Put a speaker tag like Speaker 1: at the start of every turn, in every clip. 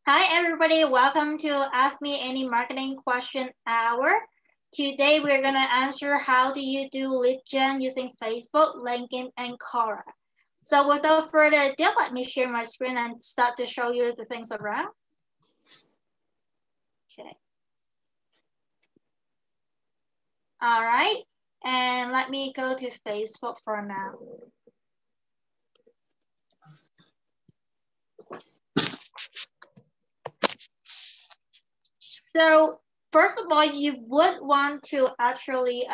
Speaker 1: Hi, everybody. Welcome to Ask Me Any Marketing Question Hour. Today, we're going to answer how do you do lead gen using Facebook, LinkedIn, and Quora. So without further ado, let me share my screen and start to show you the things around. Okay. All right. And let me go to Facebook for now. So first of all, you would want to actually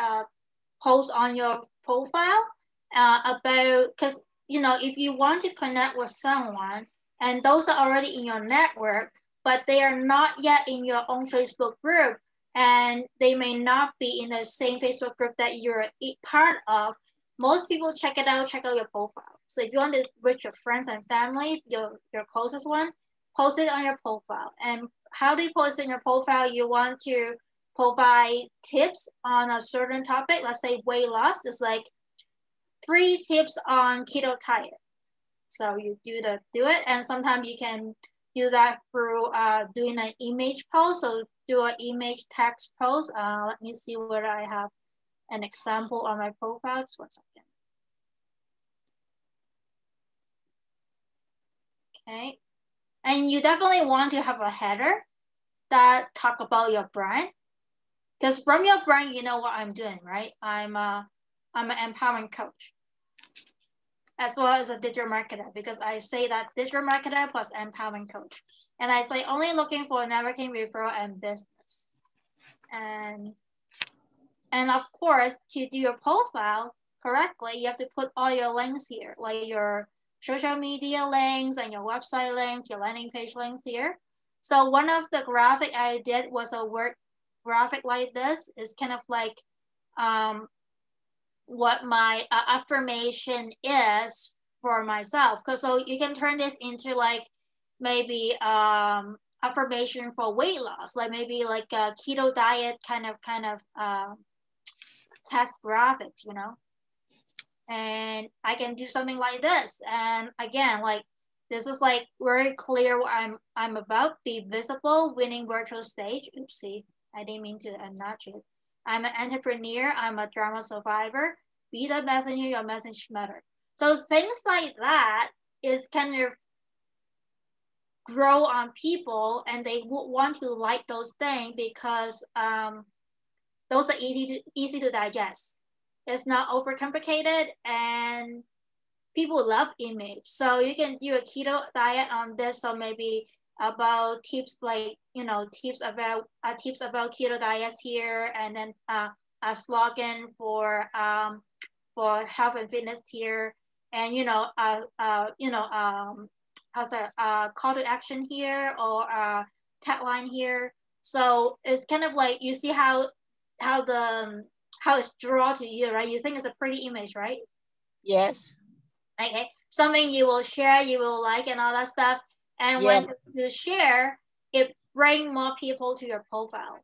Speaker 1: post on your profile about, because if you want to connect with someone and those are already in your network, but they are not yet in your own Facebook group, and they may not be in the same Facebook group that you're a part of, most people check out your profile. So if you want to reach your friends and family, your closest one, post it on your profile. And how do you post in your profile? You want to provide tips on a certain topic. Let's say weight loss is like 3 tips on keto diet. So you do it, and sometimes you can do that through doing an image post. So do an image text post. Let me see whether I have an example on my profile. Just 1 second. Okay, and you definitely want to have a header that talk about your brand, because from your brand, you know what I'm doing, right? I'm an empowerment coach, as well as a digital marketer, because I say that digital marketer plus empowerment coach. And I say only looking for networking, referral, and business. And of course, to do your profile correctly, you have to put all your links here, like your social media links and your website links, your landing page links here. So one of the graphic I did was a word graphic like this. It's kind of like what my affirmation is for myself. Cause so you can turn this into like maybe affirmation for weight loss, like maybe like a keto diet kind of test graphics, and I can do something like this. And again, like this is like very clear what I'm about. Be visible, winning virtual stage. Oopsie, I didn't mean to unnotch it. I'm an entrepreneur. I'm a drama survivor. Be the messenger. Your message matter. So things like that is kind of grow on people, and they would want to like those things because those are easy to digest. It's not overcomplicated, and people love image. So you can do a keto diet on this. So maybe about tips like tips about keto diets here, and then a slogan for health and fitness here, and how's that call to action here, or tagline here. So it's kind of like you see how the how it's drawn to you, right? You think it's a pretty image, right?
Speaker 2: Yes.
Speaker 1: Okay, something you will share, you will like, and all that stuff. And
Speaker 2: Yeah.
Speaker 1: when you share, it bring more people to your profile,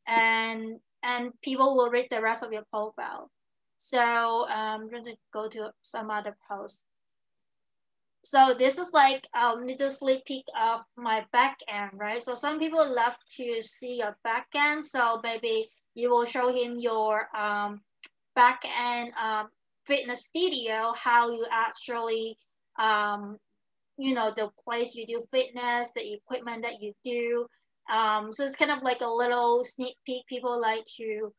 Speaker 1: and people will read the rest of your profile. So I'm going to go to some other posts. So this is like a little sneak peek of my back end, right? So some people love to see your back end. So maybe you will show him your back end fitness studio, how you actually, the place you do fitness, the equipment that you do. So it's kind of like a little sneak peek. People like to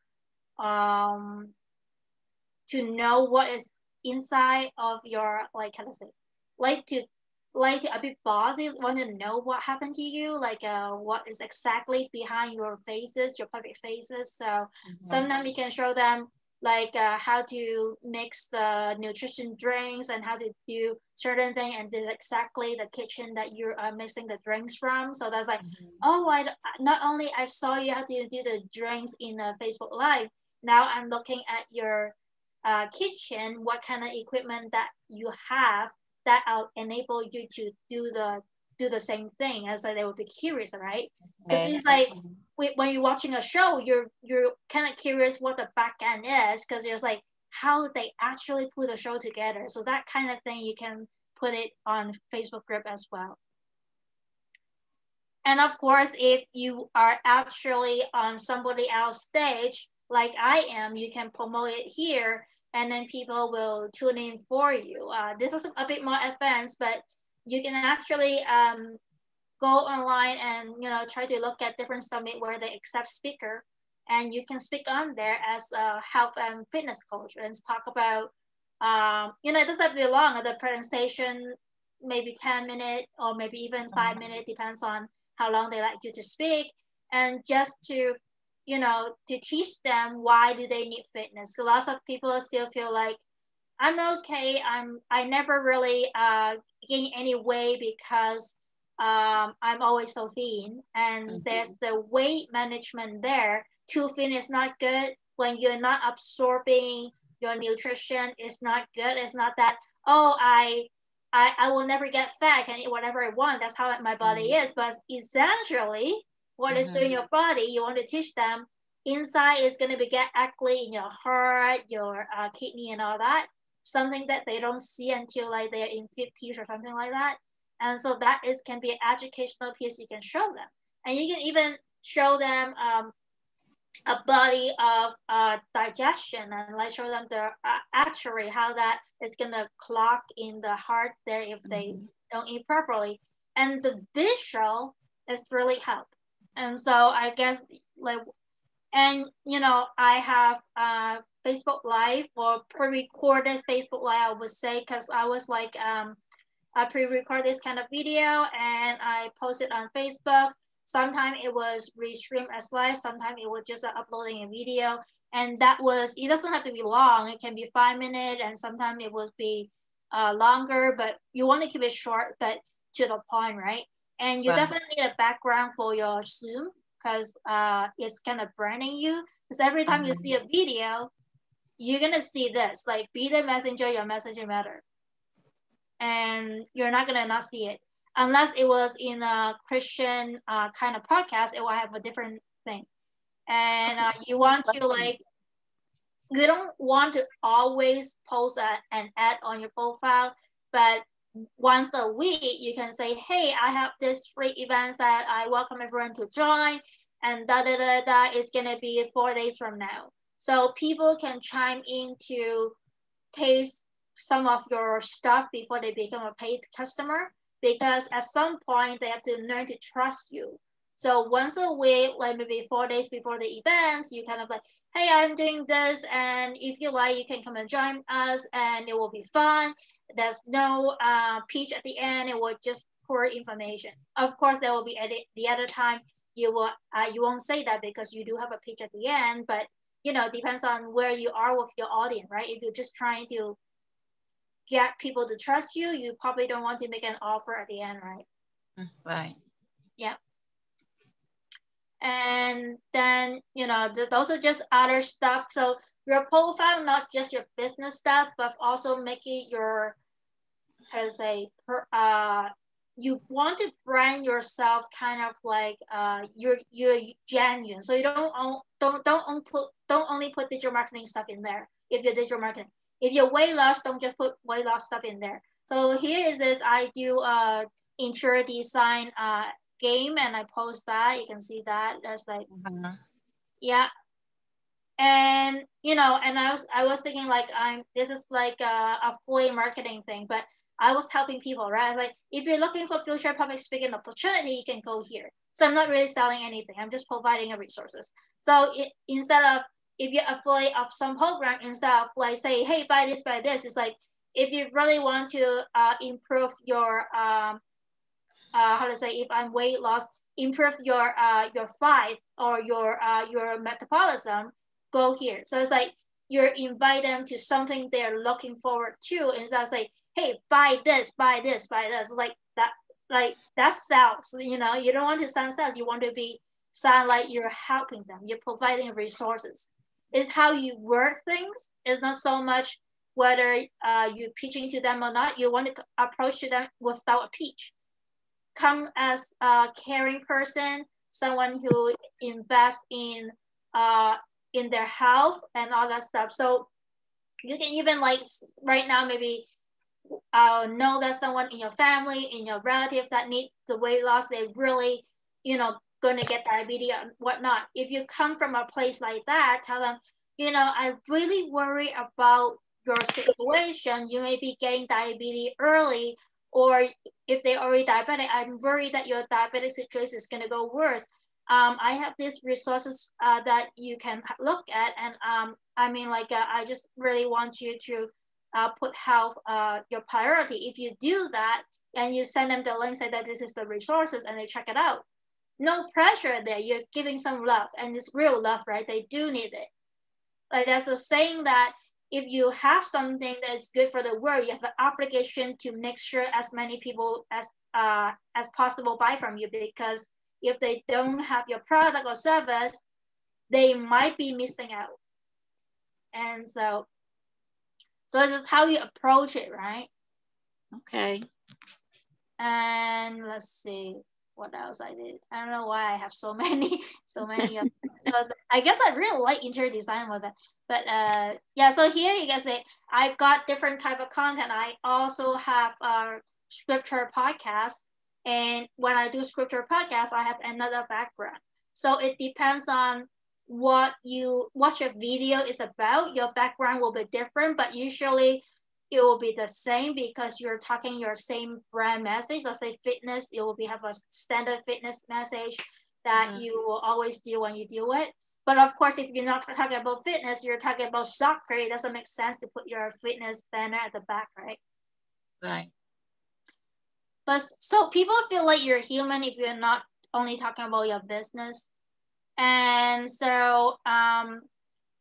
Speaker 1: know what is inside of your, like, how to say, like to a bit bossy, want to know what happened to you, like what is exactly behind your faces, your public faces. So sometimes you can show them like how to mix the nutrition drinks and how to do certain thing, and this is exactly the kitchen that you're mixing the drinks from. So that's like, oh, I not only I saw you how to do the drinks in a Facebook Live, now I'm looking at your kitchen, what kind of equipment that you have that enable you to do the same thing. As like they would be curious, right? Because it's like when you're watching a show, you're kind of curious what the back end is, because there's like how they actually put a show together. So that kind of thing you can put it on Facebook group as well. And of course, if you are actually on somebody else's stage, like I am, you can promote it here, and then people will tune in for you. This is a bit more advanced, but you can actually go online and try to look at different summit where they accept speaker, and you can speak on there as a health and fitness coach and talk about it doesn't have to be long. The presentation maybe 10 minutes or maybe even 5 minutes, depends on how long they like you to speak, and just to to teach them why do they need fitness. So lots of people still feel like I'm okay. I never really gain any weight because I'm always so thin. And there's the weight management there. Too thin is not good when you're not absorbing your nutrition. It's not good. It's not that, oh, I will never get fat. I can eat whatever I want. That's how my body is. But essentially, what is doing your body, you want to teach them inside is going to be get ugly in your heart, your kidney and all that. Something that they don't see until like they're in 50s or something like that. And so that can be an educational piece you can show them. And you can even show them a body of digestion, and like show them the artery, how that is gonna clog in the heart there if they don't eat properly. And the visual is really help. And so I guess like, and I have Facebook Live or pre-recorded Facebook Live, I would say, because I was like I pre-record this kind of video and I post it on Facebook. Sometimes it was restreamed as live, sometimes it was just uploading a video. And it doesn't have to be long. It can be 5 minutes, and sometimes it would be longer, but you want to keep it short, but to the point, right? And you definitely need a background for your Zoom, because it's kind of branding you. Because every time you see a video, you're going to see this, like, be the messenger, your message matter. And you're not going to not see it. Unless it was in a Christian kind of podcast, it will have a different thing. And you want to like, you don't want to always post an ad on your profile, but once a week you can say, hey, I have this free events that I welcome everyone to join, and it's gonna be 4 days from now. So people can chime in to taste some of your stuff before they become a paid customer, because at some point they have to learn to trust you. So once a week, like maybe 4 days before the events, you kind of like, hey, I'm doing this, and if you like, you can come and join us, and it will be fun. There's no pitch at the end. It will just pour information. Of course, there will be at the other time you won't say that because you do have a pitch at the end, but depends on where you are with your audience, right? If you're just trying to get people to trust you, you probably don't want to make an offer at the end, right?
Speaker 2: Right.
Speaker 1: Yeah. And then, those are just other stuff. So your profile, not just your business stuff, but also make it your, how to say, you want to brand yourself kind of like you're genuine. So you don't only put digital marketing stuff in there. If you're digital marketing, if you're weight loss, don't just put weight loss stuff in there. So here is this, I do interior design game, and I post that. You can see that. There's like, yeah. And and I was thinking like, this is like a affiliate marketing thing, but I was helping people, right? I was like, if you're looking for future public speaking opportunity, you can go here. So I'm not really selling anything. I'm just providing resources. So instead of, if you're affiliate of some program, instead of like say, hey, buy this, it's like, if you really want to improve your how to say, if I'm weight loss, improve your fat or your metabolism, go here. So it's like you invite them to something they're looking forward to, instead of say, hey, buy this, like that. Like that sells. You don't want to sound sales. You want to sound like you're helping them. You're providing resources. It's how you word things. It's not so much whether you're pitching to them or not. You want to approach to them without a pitch. Come as a caring person, someone who invests in their health and all that stuff. So you can even like right now maybe know that someone in your family, in your relative that need the weight loss, they really you know, going to get diabetes and whatnot. If you come from a place like that, tell them, you know, I really worry about your situation. You may be getting diabetes early, or if they're already diabetic, I'm worried that your diabetic situation is going to go worse. I have these resources that you can look at, and I mean, like, I just really want you to put health your priority. If you do that, and you send them the link, say that this is the resources, and they check it out. No pressure there. You're giving some love, and it's real love, right? They do need it. Like, that's the saying that if you have something that is good for the world, you have an obligation to make sure as many people as possible buy from you, because if they don't have your product or service, they might be missing out. And so this is how you approach it, right?
Speaker 2: Okay.
Speaker 1: And let's see what else I did. I don't know why I have so many of them. So I guess I really like interior design with it. But yeah, so here you can see I got different type of content. I also have a scripture podcast. And when I do scripture podcast, I have another background. So it depends on what your video is about. Your background will be different, but usually it will be the same because you're talking your same brand message. Let's say fitness, it will have a standard fitness message that you will always do when you do it. But of course, if you're not talking about fitness, you're talking about soccer, it doesn't make sense to put your fitness banner at the back, right?
Speaker 2: Right.
Speaker 1: But so people feel like you're human if you're not only talking about your business. And so, and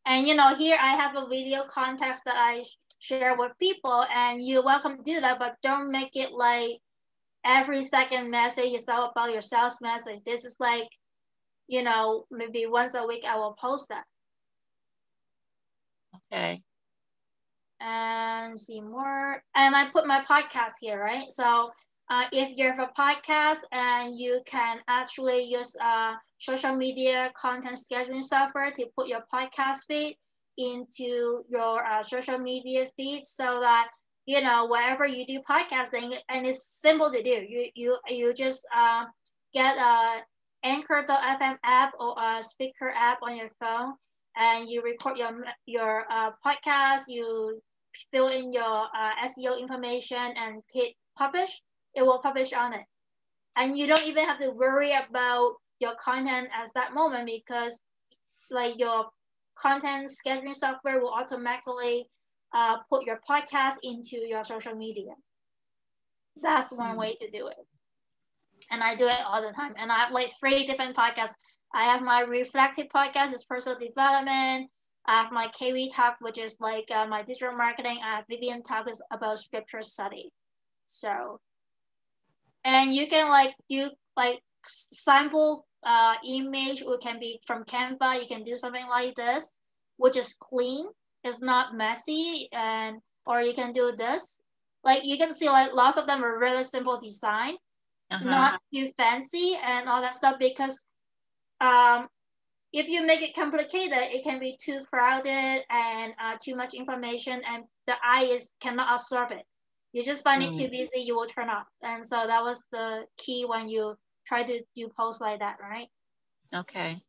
Speaker 1: you know, here I have a video context that I share with people, and you're welcome to do that, but don't make it like every second message is all about your sales message. This is like, you know, maybe once a week I will post that.
Speaker 2: Okay.
Speaker 1: And see more. And I put my podcast here, right? So if you have a podcast and you can actually use social media content scheduling software to put your podcast feed into your social media feed, so that, you know, wherever you do podcasting, and it's simple to do. You just get a Anchor.fm app or a speaker app on your phone, and you record your podcast. You fill in your SEO information and hit publish. It will publish on it, and you don't even have to worry about your content at that moment, because like your content scheduling software will automatically put your podcast into your social media. That's one way to do it. And I do it all the time. And I have like 3 different podcasts. I have my reflective podcast, it's personal development. I have my KV talk, which is like my digital marketing. I have Vivian talk, is about scripture study. So, and you can like do like sample image, or can be from Canva. You can do something like this, which is clean. It's not messy, and or you can do this. Like you can see like lots of them are really simple design, not too fancy and all that stuff, because if you make it complicated, it can be too crowded and too much information, and the eye cannot absorb it. You just find it too busy, you will turn off. And so that was the key when you try to do posts like that, right?
Speaker 2: Okay.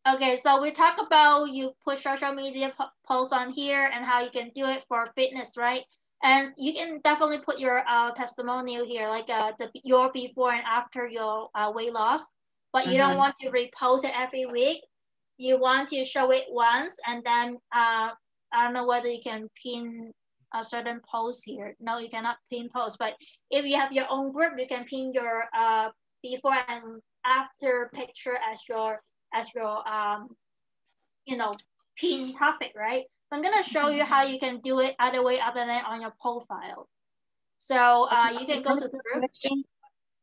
Speaker 1: Okay, so we talk about you push social media posts on here and how you can do it for fitness, right? And you can definitely put your testimonial here, like your before and after your weight loss. But you don't want to repost it every week. You want to show it once, and then I don't know whether you can pin a certain post here. No, you cannot pin post. But if you have your own group, you can pin your before and after picture as your you know, pin topic, right? So I'm gonna show you how you can do it other way other than on your profile. So you can go to the group.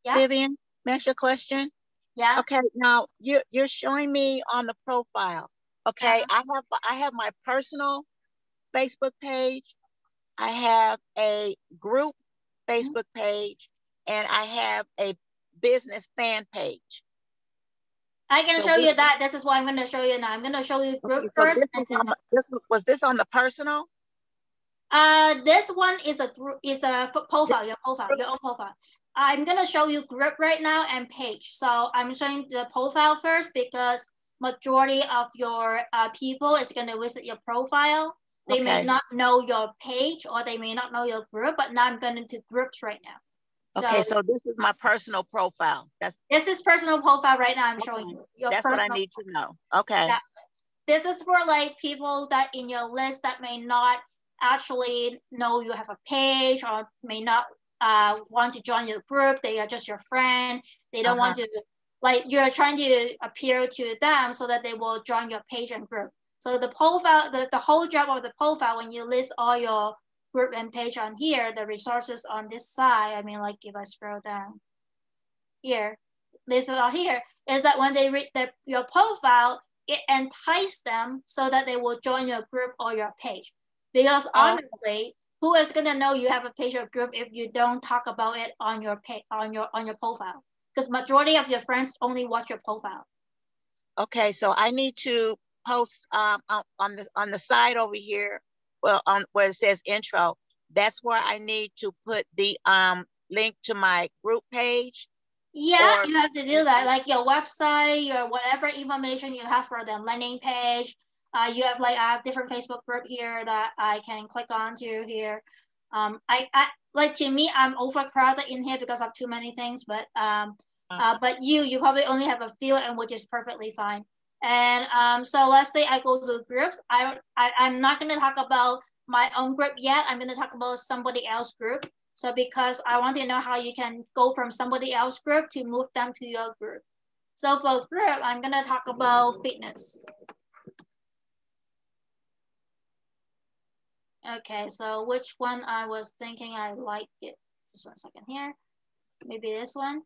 Speaker 2: Yeah. Vivian, may I ask you a question?
Speaker 1: Yeah.
Speaker 2: Okay, now you're showing me on the profile. Okay, I have my personal Facebook page. I have a group Facebook page, and I have a business fan page.
Speaker 1: I can show you that. This is what I'm going to show you now. I'm going to show you group first.
Speaker 2: Was this on the personal?
Speaker 1: This one is a group, is a profile, your own profile. I'm gonna show you group right now and page. So I'm showing the profile first because majority of your people is gonna visit your profile. They may not know your page or they may not know your group, but now I'm going into groups right now.
Speaker 2: Okay, so this is my personal profile.
Speaker 1: This is personal profile right now. I'm showing you your
Speaker 2: That's what I need to know. Okay.
Speaker 1: Yeah. This is for like people that in your list that may not actually know you have a page or may not want to join your group. They are just your friend. They don't want to, like, you're trying to appeal to them so that they will join your page and group. So the profile, the whole job of the profile, when you list all your group and page on here, the resources on this side, I mean, like if I scroll down here, listed on here, is that when they read your profile, it entices them so that they will join your group or your page. Because honestly, who is gonna know you have a page or group if you don't talk about it on your page on your profile? Because majority of your friends only watch your profile.
Speaker 2: Okay, so I need to post on the side over here, well, on where it says intro. That's where I need to put the link to my group page.
Speaker 1: Yeah, you have to do that, like your website, your whatever information you have for them, landing page. You have like I have different Facebook group here that I can click onto here. I like to me I'm overcrowded in here because of too many things, but you probably only have a few, and which is perfectly fine. And so let's say I go to groups. I'm not gonna talk about my own group yet. I'm gonna talk about somebody else's group. So because I want to know how you can go from somebody else's group to move them to your group. So for group, I'm gonna talk about fitness. Okay, so which one I was thinking I like it. Just 1 second here. Maybe this one.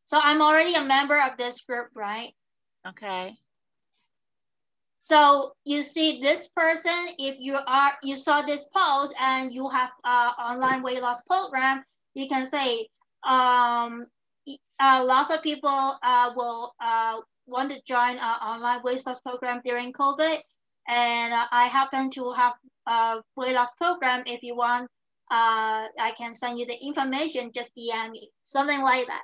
Speaker 1: So I'm already a member of this group, right?
Speaker 2: Okay.
Speaker 1: So you see this person, if you saw this post and you have online weight loss program, you can say, lots of people will want to join an online weight loss program during COVID. And I happen to have a weight loss program. If you want, I can send you the information, just DM me, something like that.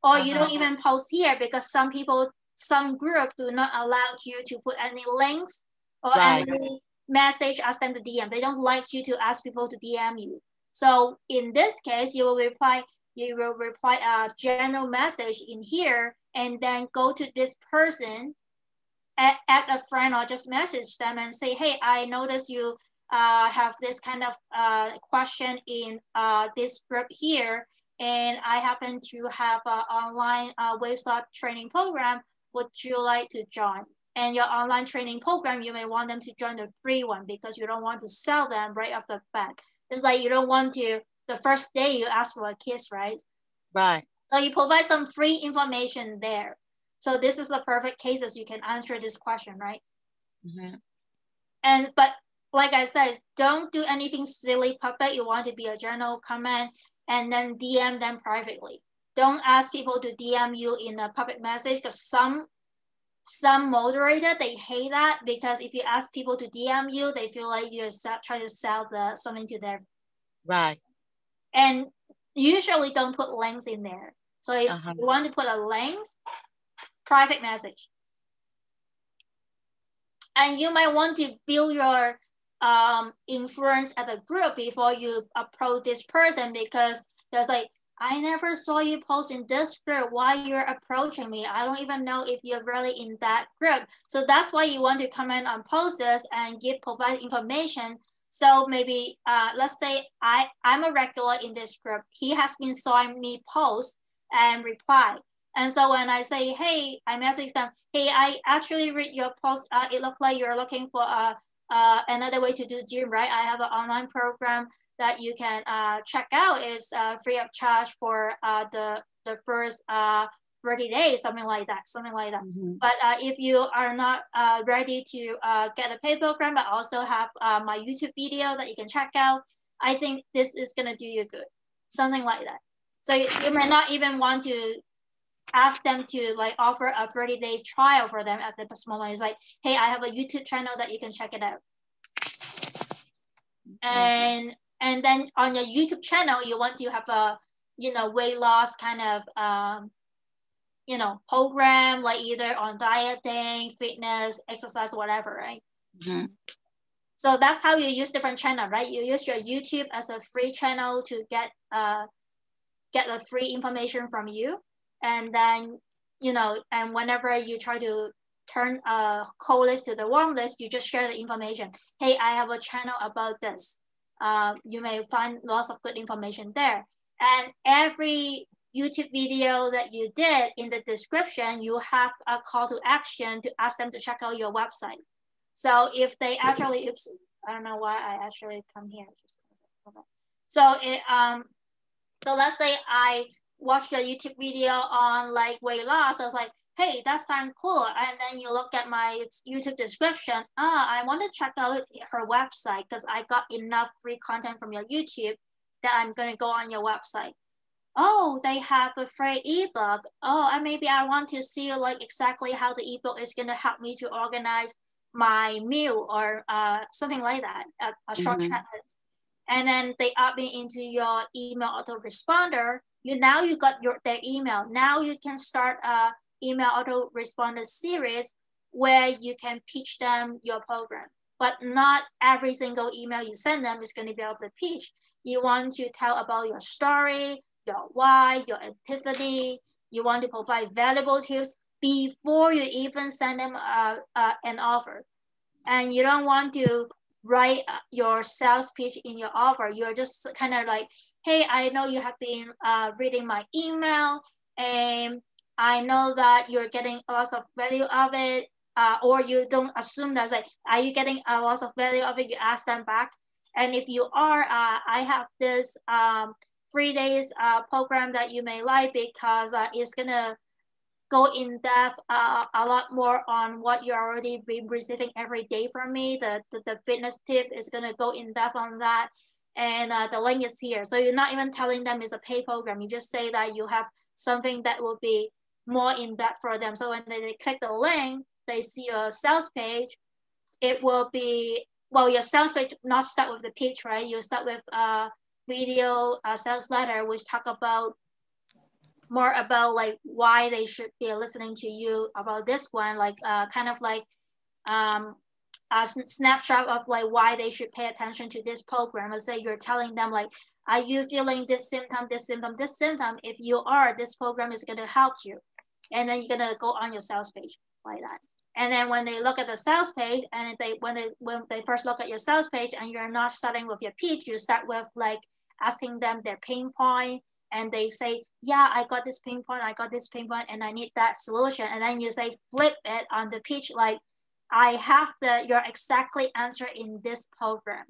Speaker 1: Or you don't even post here because some group do not allow you to put any links or any message, ask them to DM. They don't like you to ask people to DM you. So in this case, you will reply a general message in here and then go to this person, add a friend or just message them and say, hey, I noticed you have this kind of question in this group here, and I happen to have an online weight loss training program. Would you like to join? And your online training program, you may want them to join the free one because you don't want to sell them right off the bat. It's like you don't want to, the first day you ask for a kiss, right?
Speaker 2: Right.
Speaker 1: So you provide some free information there. So this is the perfect cases you can answer this question, right? But like I said, don't do anything silly public. You want to be a general comment and then DM them privately. Don't ask people to DM you in a public message because some moderator, they hate that because if you ask people to DM you, they feel like you're trying to sell something to their.
Speaker 2: Right.
Speaker 1: And usually don't put links in there. So if you want to put a links, private message. And you might want to build your influence at a group before you approach this person because there's like, I never saw you post in this group. Why you're approaching me? I don't even know if you're really in that group. So that's why you want to comment on posts and provide information. So maybe let's say I'm a regular in this group. He has been showing me post and reply. And so when I say, hey, I message them, hey, I actually read your post. It looks like you're looking for another way to do gym, right? I have an online program that you can check out. Is free of charge for the first 30 days, something like that. But if you are not ready to get a paid program, I also have my YouTube video that you can check out. I think this is gonna do you good, something like that. So you may not even want to ask them to like offer a 30 days trial for them at this moment. It's like, hey, I have a YouTube channel that you can check it out. And then on your YouTube channel, you want to have weight loss kind of, program, like either on dieting, fitness, exercise, whatever, right? So that's how you use different channel, right? You use your YouTube as a free channel to get the free information from you. And then, and whenever you try to turn a cold list to the warm list, you just share the information. Hey, I have a channel about this. You may find lots of good information there. And every YouTube video that you did, in the description, you have a call to action to ask them to check out your website. So if they actually, oops, I don't know why I actually come here. So so let's say I watched a YouTube video on like weight loss. I was like, hey, that sounds cool. And then you look at my YouTube description. I want to check out her website because I got enough free content from your YouTube that I'm going to go on your website. Oh, they have a free ebook. Oh, and maybe I want to see like exactly how the ebook is going to help me to organize my meal or something like that, a short checklist. And then they add me into your email autoresponder. Now you got their email. Now you can start a email autoresponder series where you can pitch them your program. But not every single email you send them is going to be able to pitch. You want to tell about your story, your why, your epiphany. You want to provide valuable tips before you even send them an offer. And you don't want to write your sales pitch in your offer. You're just kind of like, hey, I know you have been reading my email, and I know that you're getting a lot of value of it, or you don't assume that's like, are you getting a lot of value of it? You ask them back. And if you are, I have this 3 days program that you may like because it's gonna go in depth a lot more on what you're already been receiving every day from me. The fitness tip is gonna go in depth on that. And the link is here. So you're not even telling them it's a paid program. You just say that you have something that will be more in depth for them. So when they click the link, they see a sales page. It will be, well, your sales page not start with the pitch, right? You start with a video, a sales letter, which talk about more about like why they should be listening to you about this one, like kind of like a snapshot of like why they should pay attention to this program. Let's say you're telling them like, are you feeling this symptom, this symptom, this symptom? If you are, this program is going to help you. And then you're going to go on your sales page like that. And then when they look at the sales page, and when they first look at your sales page, and you're not starting with your pitch, you start with like asking them their pain point, and they say, yeah, I got this pain point, and I need that solution. And then you say, flip it on the pitch, like, I have your exactly answer in this program.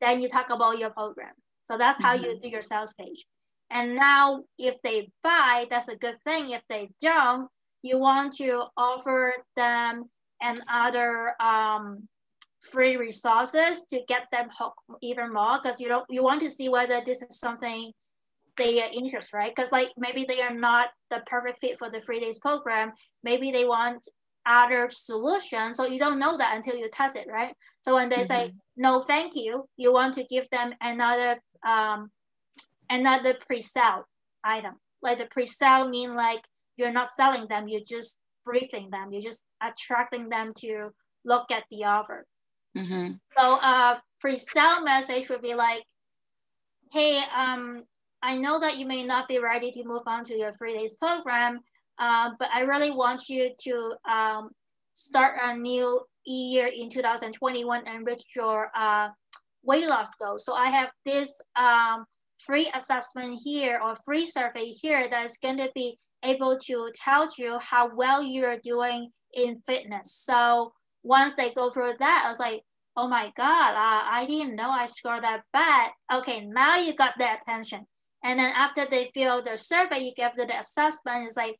Speaker 1: Then you talk about your program. So that's how you do your sales page. And now if they buy, that's a good thing. If they don't, you want to offer them another free resources to get them hooked even more, because you want to see whether this is something they are interested, right? Because like maybe they are not the perfect fit for the 3 days program. Maybe they want other solutions. So you don't know that until you test it, right? So when they say no, thank you, you want to give them another pre-sale item. Like the pre-sale mean like you're not selling them, you're just briefing them, you're just attracting them to look at the offer. So pre-sale message would be like, hey, I know that you may not be ready to move on to your 3 days program, but I really want you to start a new year in 2021 and reach your weight loss goal. So I have this free assessment here, or free survey here, that's going to be able to tell you how well you're doing in fitness. So once they go through that, I was like, oh my God, I didn't know I scored that bad. Okay, now you got their attention. And then after they fill the survey, you give them the assessment. It's like,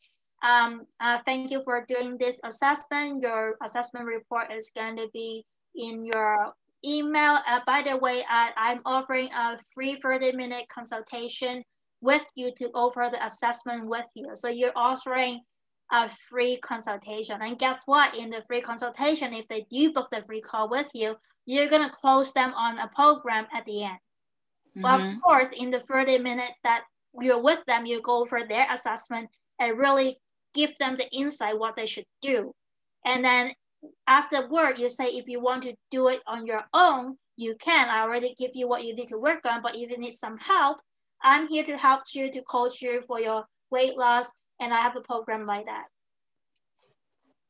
Speaker 1: thank you for doing this assessment. Your assessment report is going to be in your email. By the way, I'm offering a free 30-minute consultation with you to go over the assessment with you. So you're offering a free consultation. And guess what? In the free consultation, if they do book the free call with you, you're going to close them on a program at the end. But of course, in the 30 minutes that you're with them, you go for their assessment and really give them the insight what they should do. And then afterward, you say if you want to do it on your own, you can. I already give you what you need to work on, but if you need some help, I'm here to help you, to coach you for your weight loss, and I have a program like that.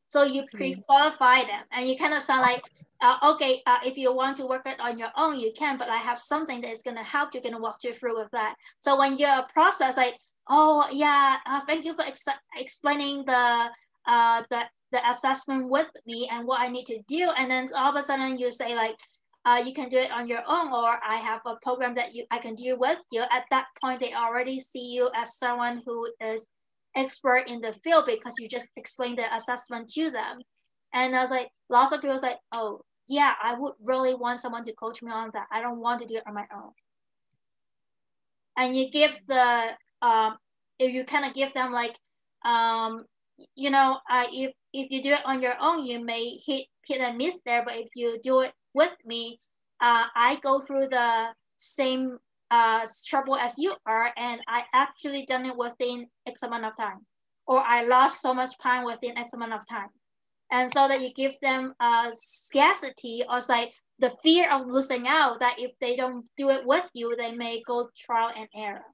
Speaker 1: So you pre-qualify them, and you kind of sound like, okay, if you want to work it on your own, you can, but I have something that is going to help you, going to walk you through with that. So when you're a prospect, like, oh yeah, thank you for explaining the assessment with me and what I need to do, and then all of a sudden you say like, you can do it on your own, or I have a program that I can do with you. At that point, they already see you as someone who is expert in the field because you just explained the assessment to them. And I was like, lots of people say, oh yeah, I would really want someone to coach me on that. I don't want to do it on my own. And you give the if you kind of give them like, you know, if you do it on your own, you may hit and miss there, but if you do it with me, I go through the same trouble as you are, and I actually done it within X amount of time, or I lost so much time within X amount of time. And so that you give them scarcity, or it's like the fear of losing out, that if they don't do it with you, they may go trial and error.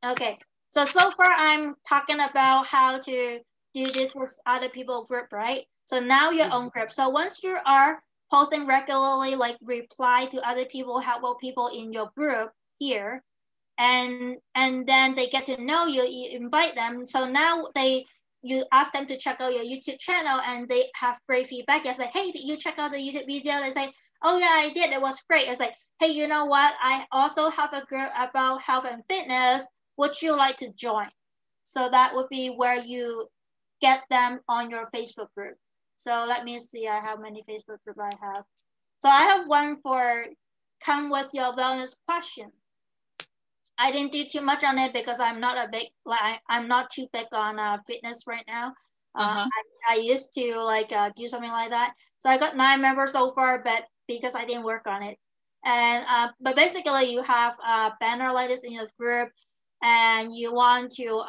Speaker 1: Okay, so far I'm talking about how to do this with other people group, right? So now your own group. So once you are posting regularly, like reply to other people, helpful people in your group here, and then they get to know you, you invite them. So now you ask them to check out your YouTube channel, and they have great feedback. It's like, hey, did you check out the YouTube video? They say, oh yeah, I did. It was great. It's like, hey, you know what? I also have a group about health and fitness. Would you like to join? So that would be where you get them on your Facebook group. So let me see how many Facebook groups I have. So I have one for come with your wellness question. I didn't do too much on it because I'm not I'm not too big on fitness right now. I used to like do something like that. So I got 9 members so far, but because I didn't work on it. And but basically you have a banner like this in your group, and you want to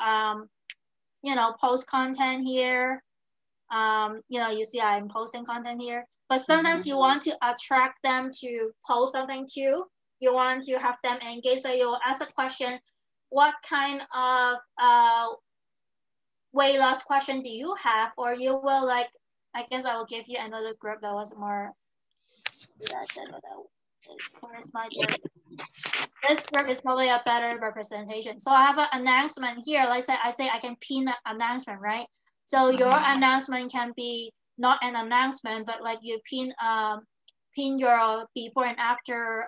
Speaker 1: you know, post content here. You know, you see I'm posting content here, but sometimes you want to attract them to post something too. You want to have them engage, so you'll ask a question, what kind of weight loss question do you have? Or you will like, I guess I will give you another group that was more, where's my group? This group is probably a better representation. So I have an announcement here. Like I say I can pin an announcement, right? So your announcement can be not an announcement, but like you pin your before and after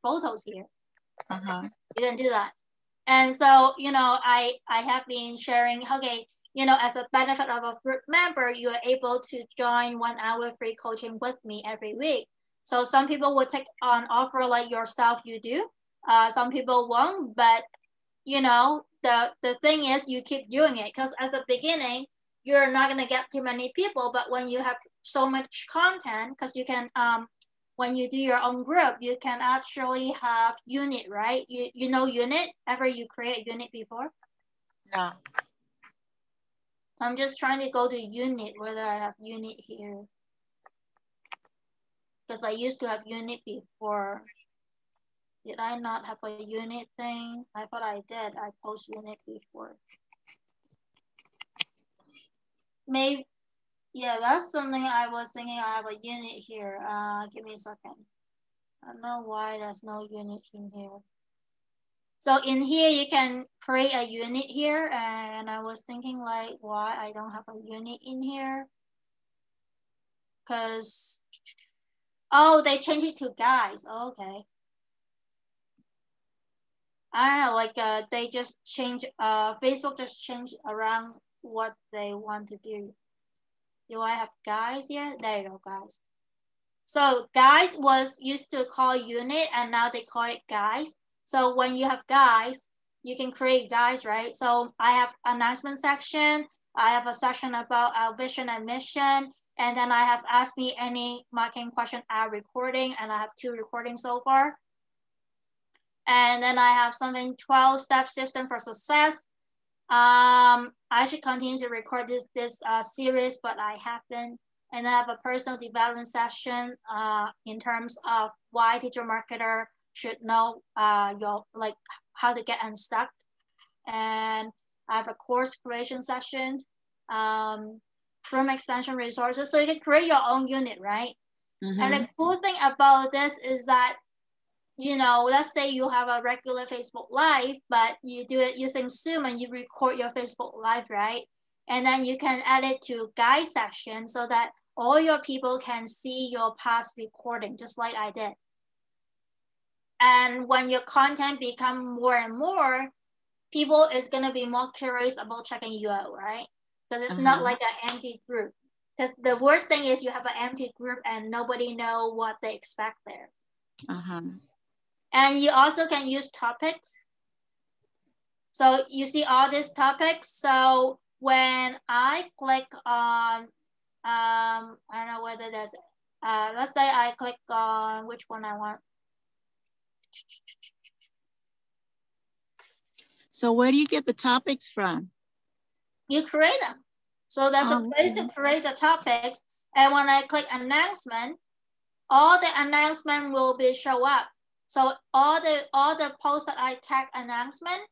Speaker 1: photos here. You can do that. And so, you know, I have been sharing, okay, you know, as a benefit of a group member, you are able to join 1 hour free coaching with me every week. So some people will take on offer like yourself, you do. Some people won't, but you know, the thing is you keep doing it, because at the beginning, you're not gonna get too many people, but when you have so much content, because you can, when you do your own group, you can actually have unit, right? You know unit? Ever you create a unit before?
Speaker 2: No.
Speaker 1: So I'm just trying to go to unit, whether I have unit here. Because I used to have unit before. Did I not have a unit thing? I thought I did. I post unit before. Maybe, yeah, that's something I was thinking. I have a unit here. Give me a second. I don't know why there's no unit in here. So in here, you can create a unit here. And I was thinking like, why I don't have a unit in here? Because, oh, they changed it to guys. Oh, okay. I don't know, like they just change, Facebook just changed around what they want to do. Do I have guys here? There you go, guys. So guys was used to call unit, and now they call it guys. So when you have guys, you can create guys, right? So I have announcement section. I have a section about our vision and mission. And then I have asked me any marketing question at recording, and I have 2 recordings so far. And then I have something 12-step system for success. I should continue to record this series, but I haven't. And I have a personal development session in terms of why digital marketer should know how to get unstuck. And I have a course creation session, from extension resources. So you can create your own unit, right? Mm-hmm. And the cool thing about this is that, let's say you have a regular Facebook Live, but you do it using Zoom and you record your Facebook Live, right? And then you can add it to guide session so that all your people can see your past recording, just like I did. And when your content become more and more, people is gonna be more curious about checking you out, right? Because it's not like an empty group. Because the worst thing is you have an empty group and nobody know what they expect there. And you also can use topics. So you see all these topics. So when I click on, I don't know whether there's, let's say I click on which one I want.
Speaker 2: So where do you get the topics from?
Speaker 1: You create them. So there's a place to create the topics. And when I click announcement, all the announcement will be show up. So all the posts that I tag announcement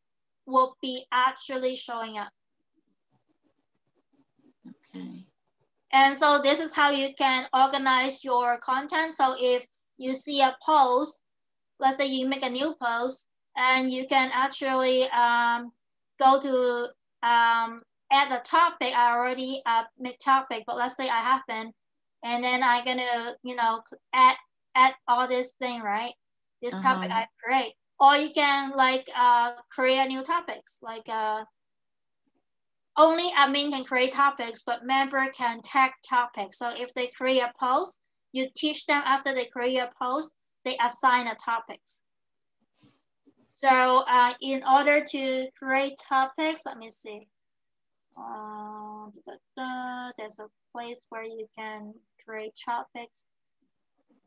Speaker 1: will be actually showing up.
Speaker 2: Okay.
Speaker 1: And so this is how you can organize your content. So if you see a post, let's say you make a new post, and you can actually go to add a topic. I already made topic, but let's say I haven't, and then I'm gonna add all this thing, right? This topic I create, or you can create new topics. Like only admin can create topics, but member can tag topics. So if they create a post, you teach them after they create a post, they assign a topics. So in order to create topics, let me see. There's a place where you can create topics.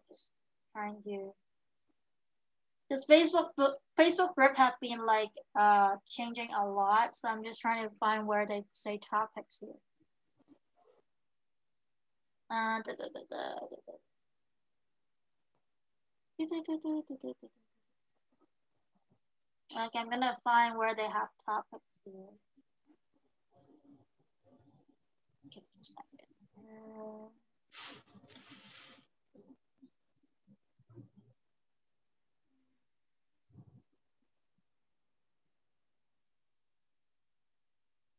Speaker 1: Just trying to. This Facebook group have been changing a lot, so I'm just trying to find where they say topics here. Like I'm gonna find where they have topics here. Okay, just a second.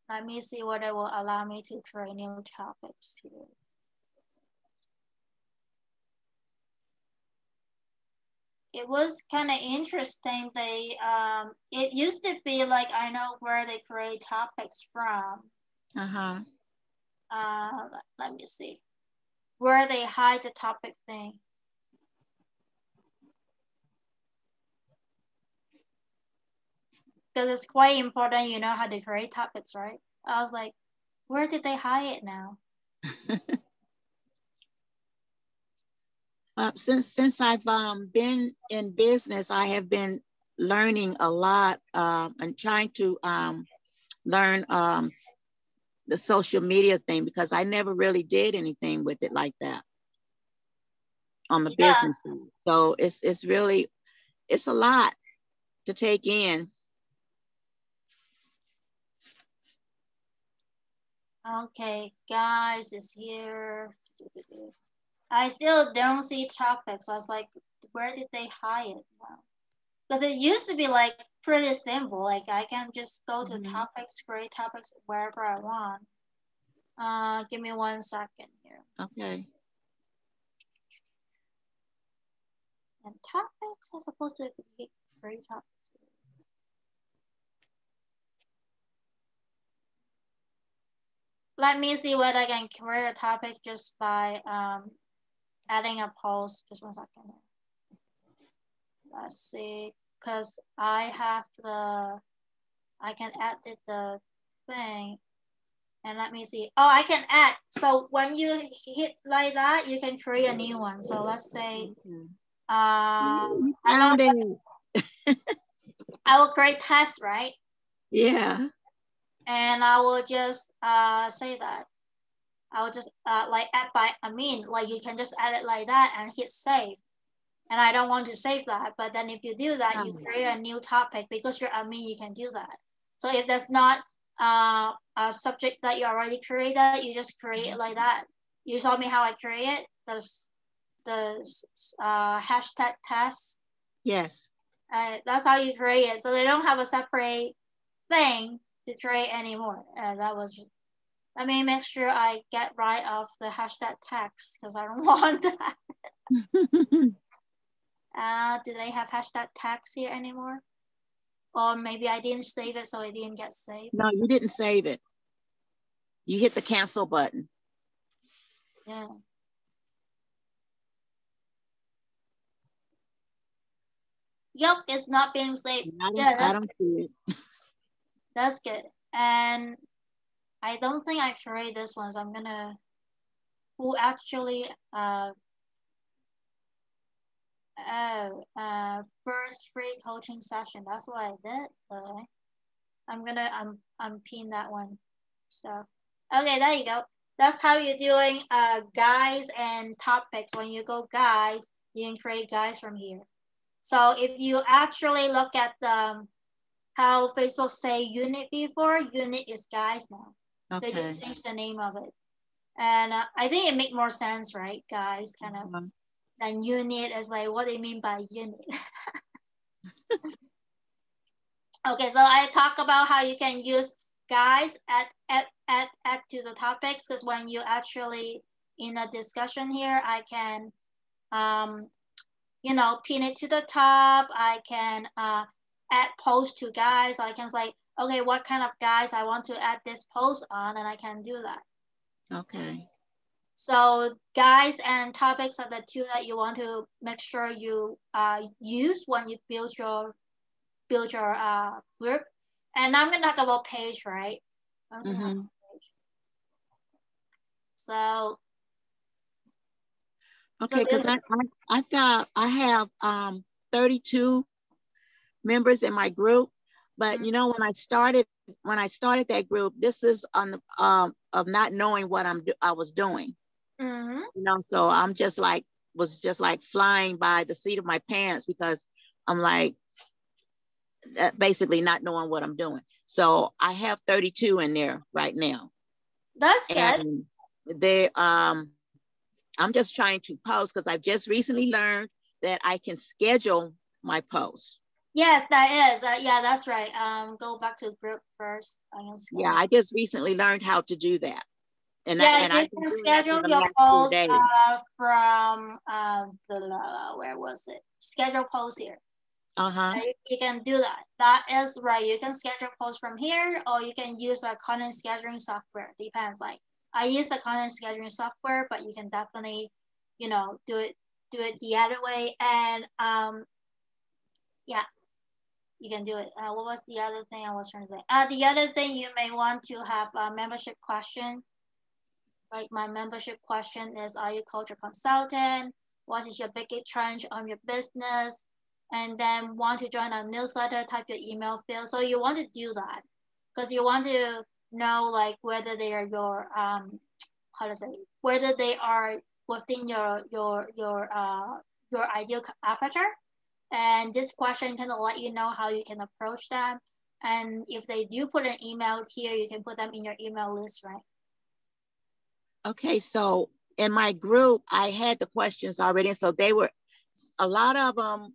Speaker 1: Let me see what it will allow me to create new topics here. It was kind of interesting. They it used to be like I know where they create topics from. Let me see where they hide the topic thing. Because it's quite important, you know how to create topics, right? I was like, where did they hide it now?
Speaker 2: Since I've been in business, I have been learning a lot and trying to learn the social media thing, because I never really did anything with it like that on the business side. So it's really, it's a lot to take in.
Speaker 1: Okay, guys, is here. I still don't see topics. I was like, where did they hide it? Because it used to be like pretty simple. Like I can just go to topics, create topics wherever I want. Give me 1 second here.
Speaker 2: Okay.
Speaker 1: And topics are supposed to be create topics. Let me see whether I can create a topic just by adding a post. Just 1 second here. Let's see, because I can add the thing. And let me see. Oh, I can add. So when you hit like that, you can create a new one. So let's say,
Speaker 2: I found it.
Speaker 1: I will create tests, right?
Speaker 2: Yeah.
Speaker 1: And I will just say that. I will just like add by admin, like you can just add it like that and hit save. And I don't want to save that, but then if you do that, you create a new topic because you're admin, you can do that. So if there's not a subject that you already created, you just create it like that. You saw me how I create the hashtag test.
Speaker 2: Yes.
Speaker 1: That's how you create it. So they don't have a separate thing to create anymore. That was just, let me make sure I get right of the hashtag tags because I don't want that. Do they have hashtag tags here anymore? Or maybe I didn't save it, so it didn't get saved.
Speaker 2: No, you didn't save it. You hit the cancel button.
Speaker 1: Yeah. Yep, it's not being saved.
Speaker 2: I don't see it.
Speaker 1: That's good. And I don't think I created this one, so I'm gonna, who actually, first free coaching session. That's what I did. Okay. I'm gonna unpin that one. So, okay, there you go. That's how you're doing guys and topics. When you go guys, you can create guys from here. So if you actually look at how Facebook say unit before, unit is guys now.
Speaker 2: Okay.
Speaker 1: They just changed the name of it. And I think it make more sense, right? Guys, kind of. Than unit is like, what do you mean by unit? Okay, so I talk about how you can use guys add to the topics, because when you actually in a discussion here, I can you know, pin it to the top. I can add post to guys. So I can say, okay, what kind of guys I want to add this post on, and I can do that. Okay. So guys and topics are the two that you want to make sure you use when you build your group. And I'm gonna talk about page, right? Mm-hmm. So
Speaker 2: okay, because I have 32 members in my group, but mm-hmm. you know, when I started that group, this is on the of not knowing what I was doing. Mm-hmm. You know, so I'm was just like flying by the seat of my pants, because I'm like basically not knowing what I'm doing. So I have 32 in there right now.
Speaker 1: That's good.
Speaker 2: They I'm just trying to post, because I've just recently learned that I can schedule my posts.
Speaker 1: Yes, that is. Yeah, that's right. Go back to group first.
Speaker 2: Yeah, I just recently learned how to do that. And
Speaker 1: yeah, you can schedule your posts from where was it? Schedule posts here. You can do that. That is right. You can schedule posts from here, or you can use a content scheduling software. Depends. Like I use the content scheduling software, but you can definitely, you know, do it the other way. And yeah, you can do it. What was the other thing I was trying to say? The other thing, you may want to have a membership question. Like my membership question is, are you a coach or consultant? What is your biggest challenge on your business? And then want to join our newsletter, type your email field. So you want to do that because you want to know like whether they are your whether they are within your ideal avatar. And this question can let you know how you can approach them. And if they do put an email here, you can put them in your email list, right?
Speaker 2: Okay, so in my group, I had the questions already. So they were, a lot of them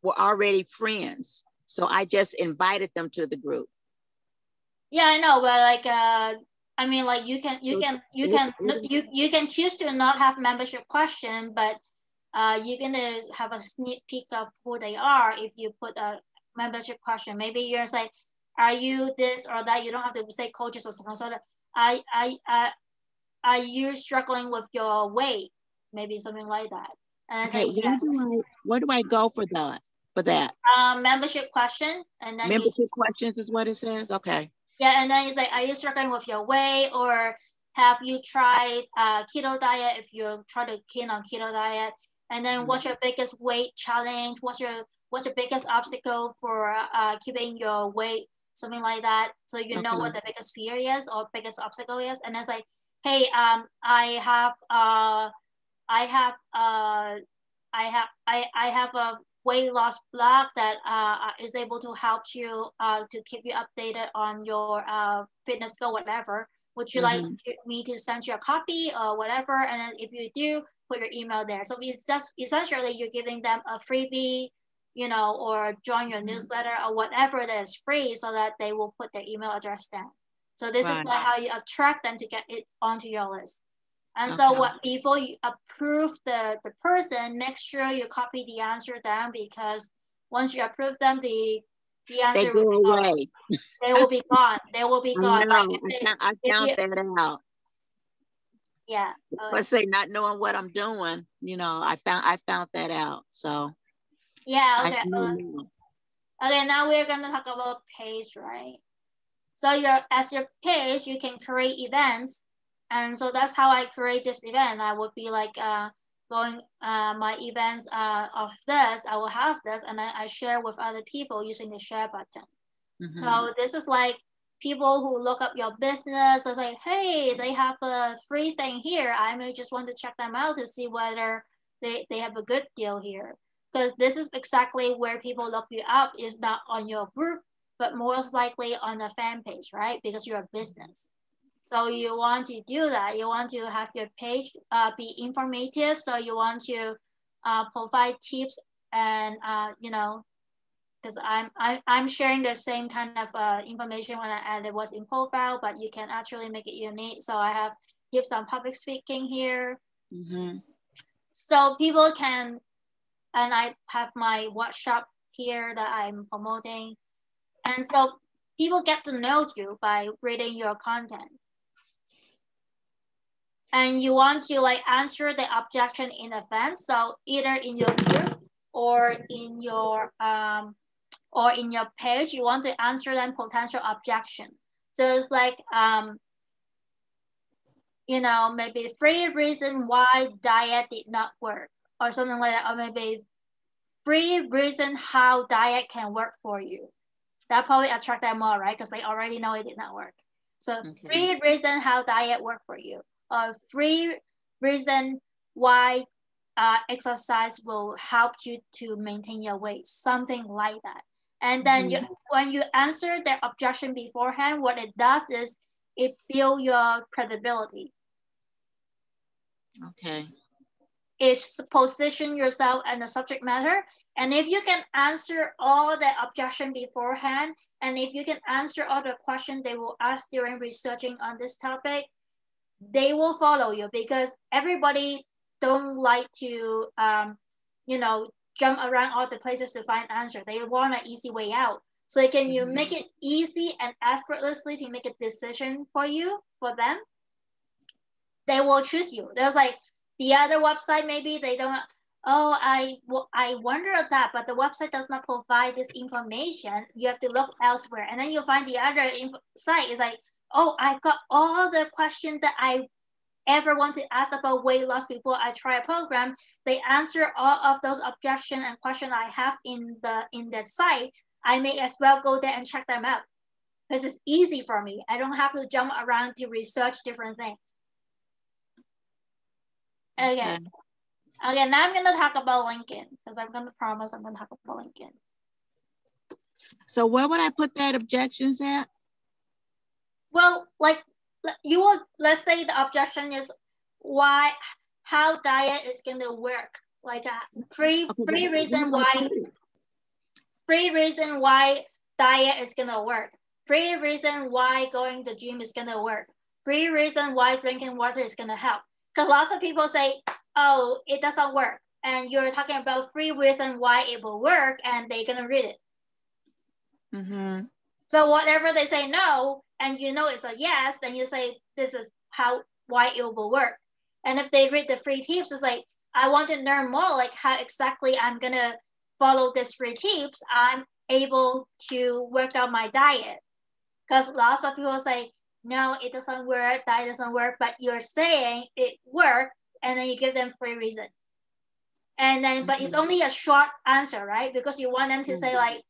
Speaker 2: were already friends. So I just invited them to the group.
Speaker 1: Yeah, I know, but like, I mean, like you can choose to not have membership question, but you're gonna have a sneak peek of who they are if you put a membership question. Maybe you're saying, are you this or that? You don't have to say coaches or something. So that are you struggling with your weight? Maybe something like that. And I say yes.
Speaker 2: Where do I go for that?
Speaker 1: Membership question, and then
Speaker 2: membership questions is what it says. Okay.
Speaker 1: Yeah, and then you say, are you struggling with your weight, or have you tried keto diet? If you try to keen on keto diet, and then what's your biggest weight challenge? What's your what's your biggest obstacle for keeping your weight, something like that. So you know what the biggest fear is or biggest obstacle is. And it's like, hey, I have a weight loss blog that is able to help you to keep you updated on your fitness goal, whatever. Would you like me to send you a copy or whatever? And then if you do, put your email there. So it's just essentially you're giving them a freebie, or join your newsletter or whatever that is free, so that they will put their email address down. So this is like how you attract them to get it onto your list. And so before you approve the person, make sure you copy the answer down, because once you approve them, the answer will be gone. They will be gone. They will be gone.
Speaker 2: Like I found that out.
Speaker 1: Yeah.
Speaker 2: Let's say not knowing what I'm doing, I found that out. So
Speaker 1: yeah, okay. Okay, now we're gonna talk about page, right? So as your page, you can create events. And so that's how I create this event. I would be like going my events of this, I will have this, and then I share with other people using the share button. So this is like people who look up your business and say, hey, they have a free thing here. I may just want to check them out to see whether they have a good deal here. Because this is exactly where people look you up, is not on your group, but most likely on a fan page, right? Because you're a business. So you want to do that. You want to have your page be informative. So you want to provide tips and, because I'm sharing the same kind of information when I added what's in profile, but you can actually make it unique. So I have tips on public speaking here. So people can, and I have my workshop here that I'm promoting. And so people get to know you by reading your content. And you want to like answer the objection in advance. So either in your group or in your page, you want to answer them potential objection. So it's like maybe 3 reasons why diet did not work, or something like that, or maybe 3 reasons how diet can work for you. That probably attract them more, right? Because they already know it did not work. So 3 reasons how diet worked for you, or 3 reasons why exercise will help you to maintain your weight, something like that. And then when you answer the objection beforehand, what it does is it builds your credibility. It's position yourself and the subject matter. And if you can answer all the objection beforehand, and if you can answer all the questions they will ask during researching on this topic, they will follow you, because everybody don't like to, jump around all the places to find answer. They want an easy way out. So can you make it easy and effortlessly to make a decision for them? They will choose you. There's like the other website, maybe they don't, I wonder that, but the website does not provide this information. You have to look elsewhere. And then you find the other site is like, oh, I got all the questions that I ever want to ask about weight loss before I try a program. They answer all of those objections and questions I have in the site. I may as well go there and check them out, because it's easy for me. I don't have to jump around to research different things. Okay. Now I'm going to talk about LinkedIn, because I'm going to promise I'm going to talk about LinkedIn.
Speaker 2: So where would I put that objections at?
Speaker 1: Well, like let's say the objection is how diet is going to work. Like three reason why diet is going to work. 3 reason why going to the gym is going to work. 3 reason why drinking water is going to help. Because lots of people say, oh, it doesn't work. And you're talking about 3 reasons why it will work, and they're going to read it. So whatever they say no, and it's a yes, then you say, this is why it will work. And if they read the free tips, it's like, I want to learn more, like how exactly I'm going to follow these free tips. I'm able to work out my diet. Because lots of people say, no, it doesn't work, diet doesn't work, but you're saying it worked, and then you give them free reason. And then, but it's only a short answer, right? Because you want them to say like,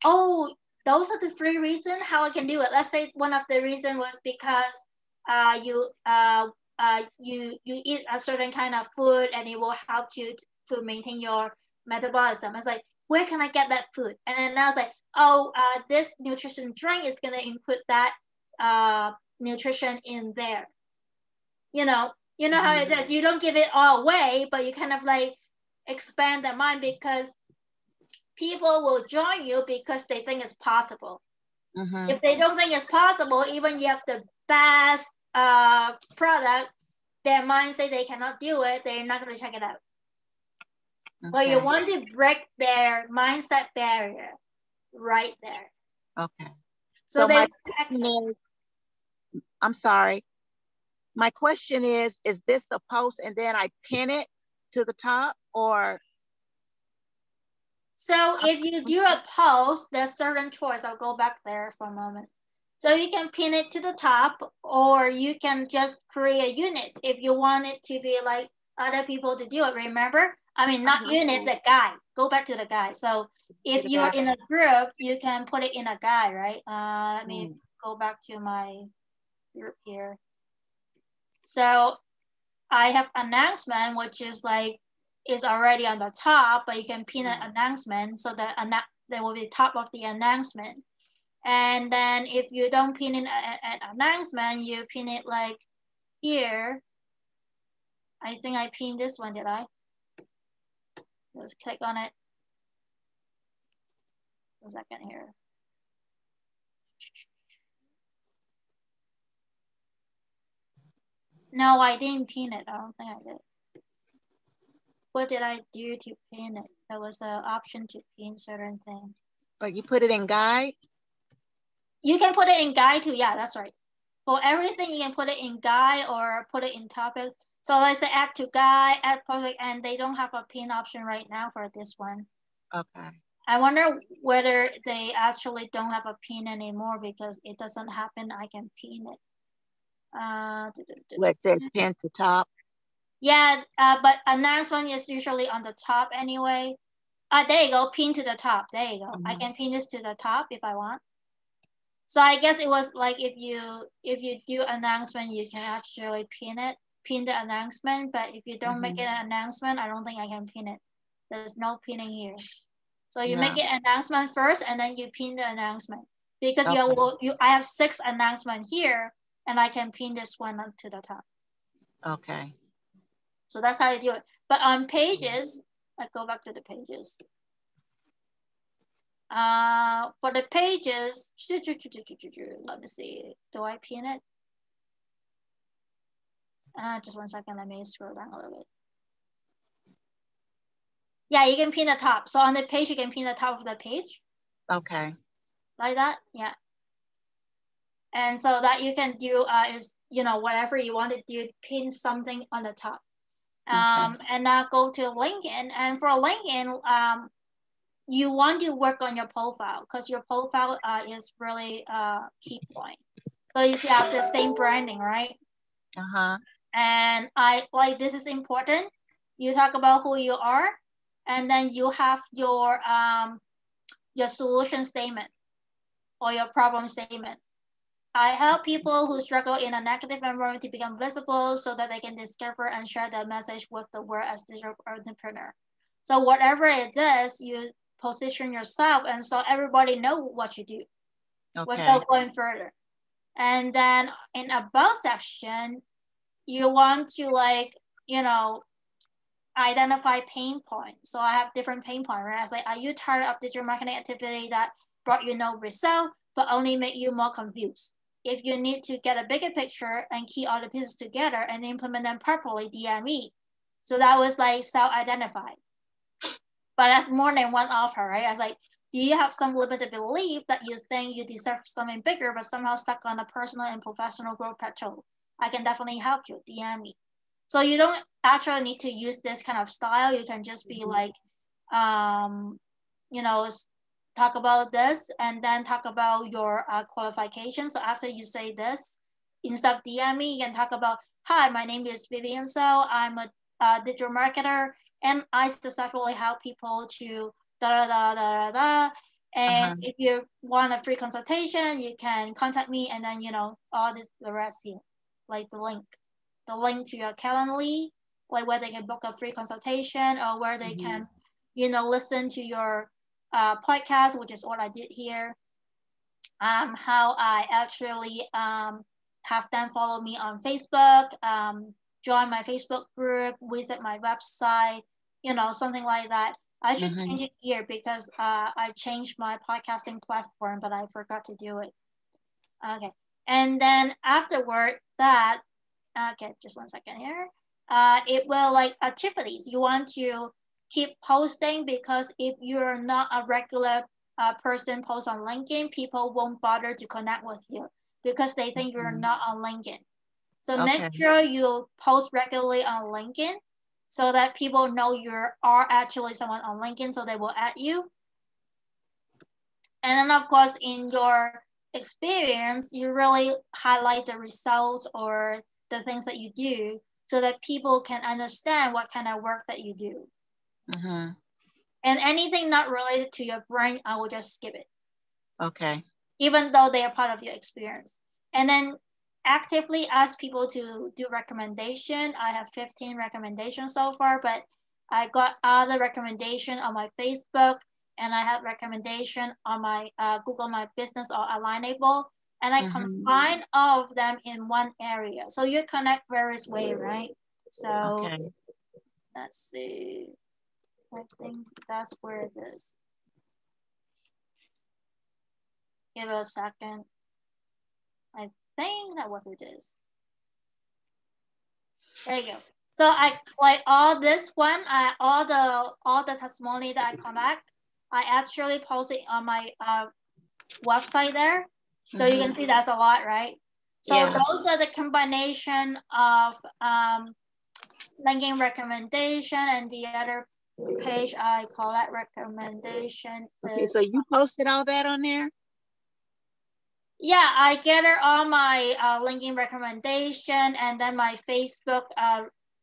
Speaker 1: oh, those are the 3 reasons how I can do it. Let's say one of the reasons was because you eat a certain kind of food and it will help you to maintain your metabolism. It's like, where can I get that food? And then I was like, oh, this nutrition drink is gonna include that nutrition in there. You know how it is. You don't give it all away, but you kind of like expand their mind, because people will join you because they think it's possible. If they don't think it's possible, even you have the best product, their mind say they cannot do it, they're not going to check it out. So you want to break their mindset barrier right there.
Speaker 2: Okay.
Speaker 1: So
Speaker 2: my question is, I'm sorry. My question is this a post and then I pin it to the top, or?
Speaker 1: So if you do a post, there's certain choice. I'll go back there for a moment. So you can pin it to the top, or you can just create a unit if you want it to be like other people to do it. Remember? I mean, not unit, the guide. Go back to the guide. So if you're in a group, you can put it in a guide, right? Let me go back to my group here. So I have announcement, which is like, is already on the top, but you can pin an announcement so that there will be top of the announcement. And then if you don't pin in an announcement, you pin it like here. I think I pinned this one, did I? Let's click on it. A second here. No, I didn't pin it. I don't think I did. What did I do to pin it? There was an option to pin certain thing.
Speaker 2: But you put it in guide?
Speaker 1: You can put it in guide too. Yeah, that's right. For everything, you can put it in guide or put it in topic. So let's say add to guide, add public, and they don't have a pin option right now for this one.
Speaker 2: Okay.
Speaker 1: I wonder whether they actually don't have a pin anymore, because it doesn't happen. I can pin it.
Speaker 2: What says pin to top?
Speaker 1: Yeah, but announcement is usually on the top anyway. There you go, pin to the top. There you go. I can pin this to the top if I want. So I guess it was like if you do announcement, you can actually pin the announcement. But if you don't make it an announcement, I don't think I can pin it. There's no pinning here. So you make it an announcement first, and then you pin the announcement, because I have 6 announcements here, and I can pin this one up to the top.
Speaker 2: Okay.
Speaker 1: So that's how you do it. But on pages, let's go back to the pages. For the pages, let me see. Do I pin it? Just 1 second. Let me scroll down a little bit. Yeah, you can pin the top. So on the page, you can pin the top of the page.
Speaker 2: Okay.
Speaker 1: Like that, yeah. And so that you can do is, whatever you want to do, pin something on the top. And now go to LinkedIn. And for LinkedIn, you want to work on your profile, because your profile is really a key point. So you see, I have the same branding, right? And this is important. You talk about who you are, and then you have your solution statement or your problem statement. I help people who struggle in a negative environment to become visible so that they can discover and share their message with the world as digital entrepreneur. So whatever it is, you position yourself, and so everybody know what you do without going further. And then in about section, you want to identify pain points. So I have different pain points, right? I was like, are you tired of digital marketing activity that brought you no result, but only make you more confused? If you need to get a bigger picture and key all the pieces together and implement them properly, DM me. So that was like self-identified. But that's more than one offer, right? I was like, do you have some limited belief that you think you deserve something bigger, but somehow stuck on a personal and professional growth plateau? I can definitely help you, DM me. So you don't actually need to use this kind of style. You can just be like, talk about this and then talk about your qualifications. So after you say this, instead of DM me, you can talk about, hi, my name is Vivian So. I'm a digital marketer. and I successfully help people to da da da da da da. And if you want a free consultation, you can contact me, and then all this the rest here, like the link to your Calendly, like where they can book a free consultation or where they can, listen to your podcast, which is what I did here. How I actually have them follow me on Facebook, join my Facebook group, visit my website, something like that. I should change it here because I changed my podcasting platform, but I forgot to do it. Okay. And then afterward that, okay, just 1 second here. It will like activities. You want to keep posting because if you're not a regular person post on LinkedIn, people won't bother to connect with you because they think you're not on LinkedIn. So make sure you post regularly on LinkedIn so that people know you are actually someone on LinkedIn, so they will add you. And then of course, in your experience, you really highlight the results or the things that you do so that people can understand what kind of work that you do. And anything not related to your brain, I will just skip it.
Speaker 2: Okay.
Speaker 1: Even though they are part of your experience. And then actively ask people to do recommendation. I have 15 recommendations so far, but I got other recommendation on my Facebook, and I have recommendation on my Google My Business or Alignable, and I combine all of them in one area. So you connect various ways, right? So let's see. I think that's where it is. Give it a second. I think that what it is. There you go. So I like all this one, all the testimony that I collect, I actually post it on my website there. So you can see that's a lot, right? So those are the combination of linking recommendation, and the other page I call that recommendation.
Speaker 2: Okay, so you posted all that on there?
Speaker 1: Yeah, I gather all my linking recommendation and then my Facebook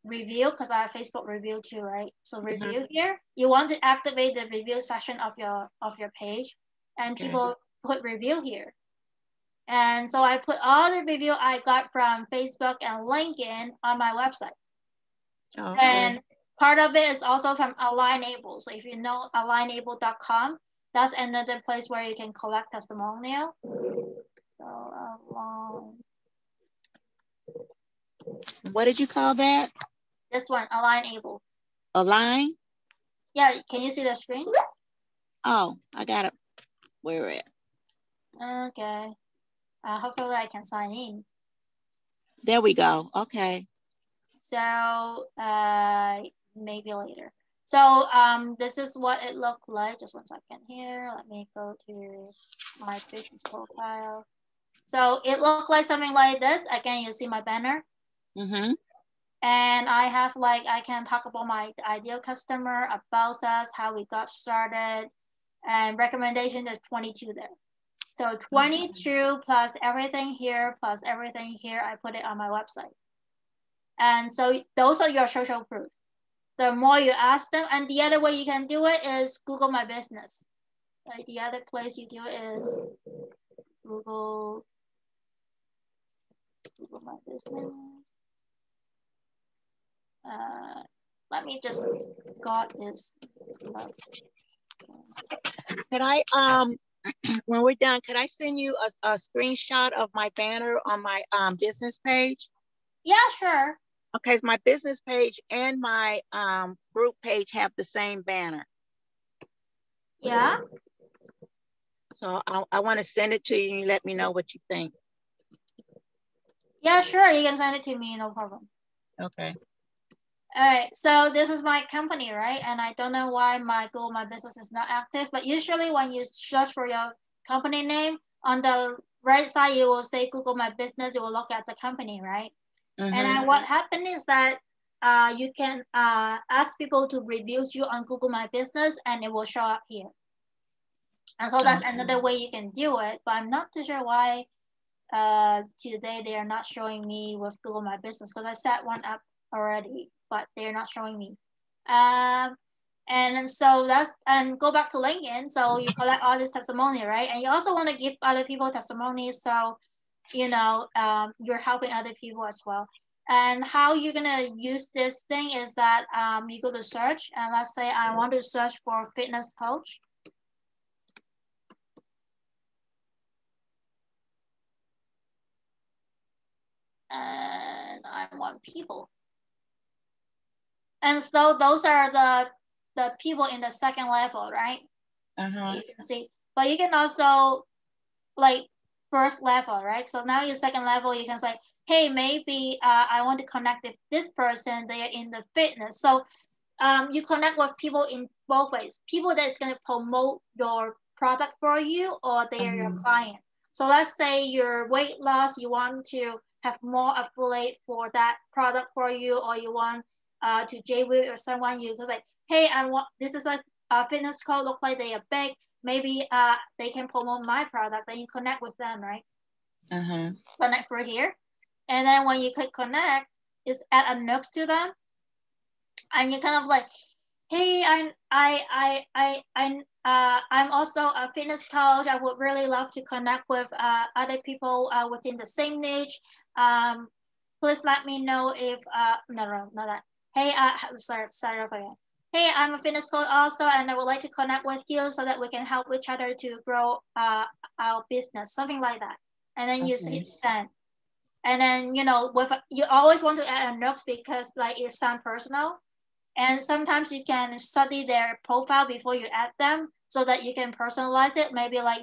Speaker 1: review, because I have Facebook review too, right? So review here. You want to activate the review section of your page, and people put review here. And so I put all the review I got from Facebook and LinkedIn on my website. And part of it is also from Alignable. So if you know alignable.com, that's another place where you can collect testimonial. So
Speaker 2: what did you call that?
Speaker 1: This one, Alignable.
Speaker 2: Align?
Speaker 1: Yeah, can you see the screen?
Speaker 2: Oh, I got it. Where at?
Speaker 1: Okay. Hopefully I can sign in.
Speaker 2: There we go. Okay.
Speaker 1: So maybe later. So this is what it looked like. Just 1 second here. Let me go to my business profile. So it looked like something like this. Again, you see my banner. And I have I can talk about my ideal customer, about us, how we got started, and recommendation is 22 there. So 22 plus everything here, plus everything here, I put it on my website. And so those are your social proof. The more you ask them, and the other way you can do it is Google My Business. Like the other place you do it is Google My Business. Let me just got this.
Speaker 2: Could I when we're done, could I send you a screenshot of my banner on my business page?
Speaker 1: Yeah, sure.
Speaker 2: Okay, my business page and my group page have the same banner.
Speaker 1: Yeah.
Speaker 2: So I want to send it to you and you let me know what you think.
Speaker 1: Yeah, sure. You can send it to me, no problem.
Speaker 2: Okay.
Speaker 1: All right, so this is my company, right? And I don't know why my Google My Business is not active, but usually when you search for your company name, on the right side, you will say Google My Business, you will look at the company, right? And then what happened is that you can ask people to review you on Google My Business and it will show up here. And so that's another way you can do it, but I'm not too sure why today they are not showing me with Google My Business, because I set one up already, but they're not showing me. And so and go back to LinkedIn. So you collect all this testimony, right? And you also want to give other people testimonies. So, you're helping other people as well. And how you're going to use this thing is that you go to search, and let's say I want to search for fitness coach. And I want people. And so those are the people in the second level, right? You can see, but you can also like first level, right? So now your second level, you can say, hey, maybe I want to connect with this person. They are in the fitness. So you connect with people in both ways. People that's going to promote your product for you, or they are your client. So let's say your weight loss, you want to have more affiliate for that product for you, or you want to JW or someone, you just like, hey, this is like a fitness code, look like they are big. Maybe they can promote my product. Then you connect with them, right? Connect through here. And then when you click connect, is add a note to them. And you kind of like, hey, I'm also a fitness coach. I would really love to connect with other people within the same niche. Please let me know if no, not that. Hey, sorry again. Hey, I'm a fitness coach also, and I would like to connect with you so that we can help each other to grow our business, something like that. And then you hit send. And then you always want to add a note because like it sounds personal. And sometimes you can study their profile before you add them so that you can personalize it. Maybe like